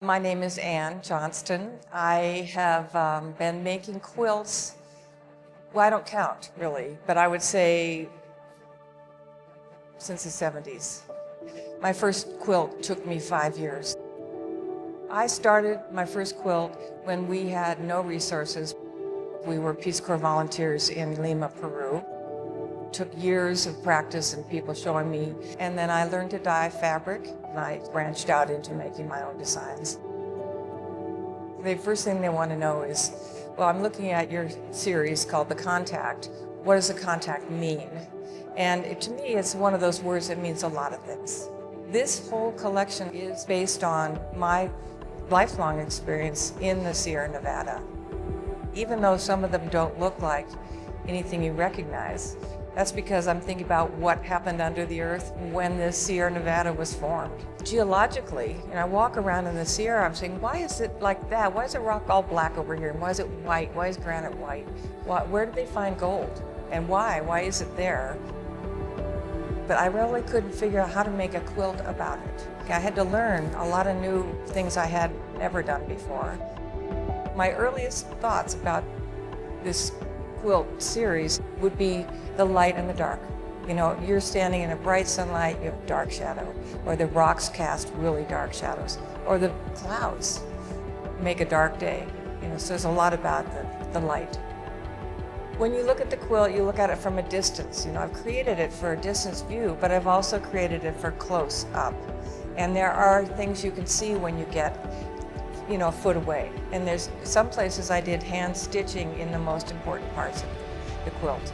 My name is Ann Johnston. I have been making quilts, well, I don't count really, but I would say since the 70s. My first quilt took me 5 years. I started my first quilt when we had no resources. We were Peace Corps volunteers in Lima, Peru. Took years of practice and people showing me, and then I learned to dye fabric, and I branched out into making my own designs. The first thing they want to know is, well, I'm looking at your series called The Contact. What does a contact mean? And to me, it's one of those words that means a lot of things. This whole collection is based on my lifelong experience in the Sierra Nevada. Even though some of them don't look like anything you recognize, that's because I'm thinking about what happened under the earth when the Sierra Nevada was formed. Geologically, I walk around in the Sierra, I'm saying, why is it like that? Why is the rock all black over here? And why is it white? Why is granite white? Where did they find gold? And why? Why is it there? But I really couldn't figure out how to make a quilt about it. I had to learn a lot of new things I had never done before. My earliest thoughts about this quilt series would be the light and the dark. You're standing in a bright sunlight, you have dark shadow, or the rocks cast really dark shadows, or the clouds make a dark day. So there's a lot about the light. When you look at the quilt, you look at it from a distance. I've created it for a distance view, but I've also created it for close up. And there are things you can see when you get a foot away. And there's some places I did hand stitching in the most important parts of the quilt.